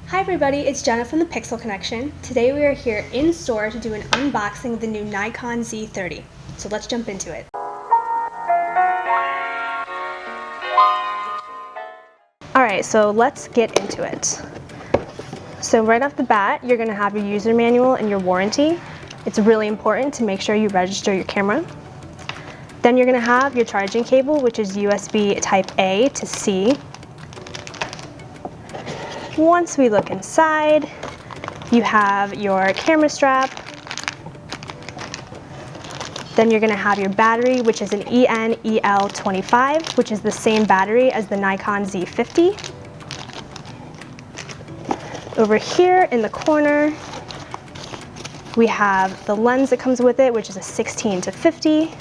Hi everybody, it's Jenna from the Pixel Connection. Today we are here in store to do an unboxing of the new Nikon Z30. So let's jump into it. Alright, so let's get into it. So right off the bat, you're going to have your user manual and your warranty. It's really important to make sure you register your camera. Then you're going to have your charging cable, which is USB type A to C. Once we look inside, you have your camera strap. Then you're going to have your battery, which is an EN-EL25, which is the same battery as the Nikon Z30. Over here in the corner, we have the lens that comes with it, which is a 16-50.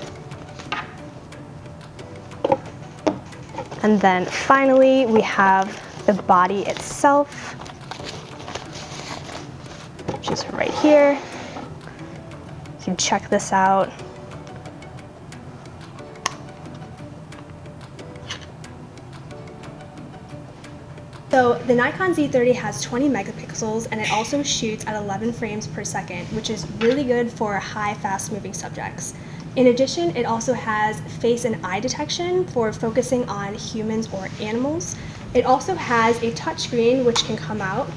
And then finally, we have the body itself, which is right here. You can check this out. So the Nikon Z30 has 20 megapixels and it also shoots at 11 frames per second, which is really good for high, fast-moving subjects. In addition, it also has face and eye detection for focusing on humans or animals. It also has a touchscreen which can come out,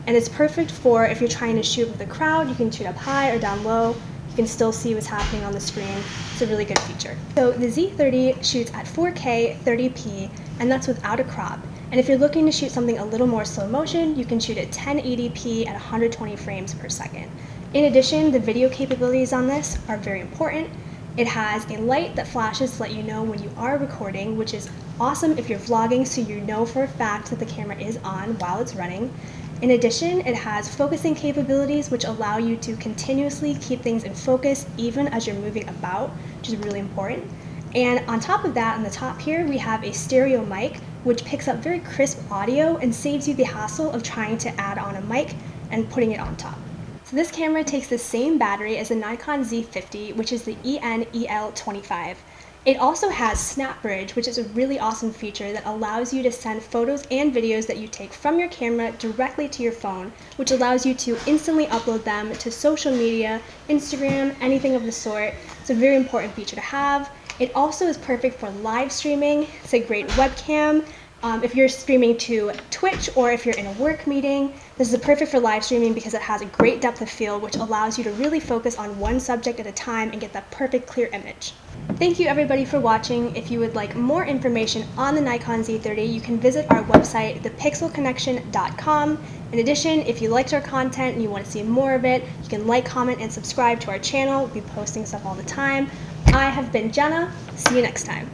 and it's perfect for if you're trying to shoot with a crowd. You can shoot up high or down low. You can still see what's happening on the screen. It's a really good feature. So the Z30 shoots at 4K 30p, and that's without a crop. And if you're looking to shoot something a little more slow motion, you can shoot at 1080p at 120 frames per second. In addition, the video capabilities on this are very important. It has a light that flashes to let you know when you are recording, which is awesome if you're vlogging, so you know for a fact that the camera is on while it's running. In addition, it has focusing capabilities which allow you to continuously keep things in focus even as you're moving about, which is really important. And on top of that, on the top here, we have a stereo mic which picks up very crisp audio and saves you the hassle of trying to add on a mic and putting it on top. So this camera takes the same battery as the Nikon Z50, which is the EN-EL25. It also has Snap Bridge, which is a really awesome feature that allows you to send photos and videos that you take from your camera directly to your phone, which allows you to instantly upload them to social media, Instagram, anything of the sort. It's a very important feature to have. It also is perfect for live streaming. It's a great webcam. If you're streaming to Twitch or if you're in a work meeting, this is perfect for live streaming because it has a great depth of field which allows you to really focus on one subject at a time and get that perfect clear image. Thank you everybody for watching. If you would like more information on the Nikon Z30, you can visit our website, thepixelconnection.com. In addition, if you liked our content and you want to see more of it, you can like, comment, and subscribe to our channel. We'll be posting stuff all the time. I have been Jenna. See you next time.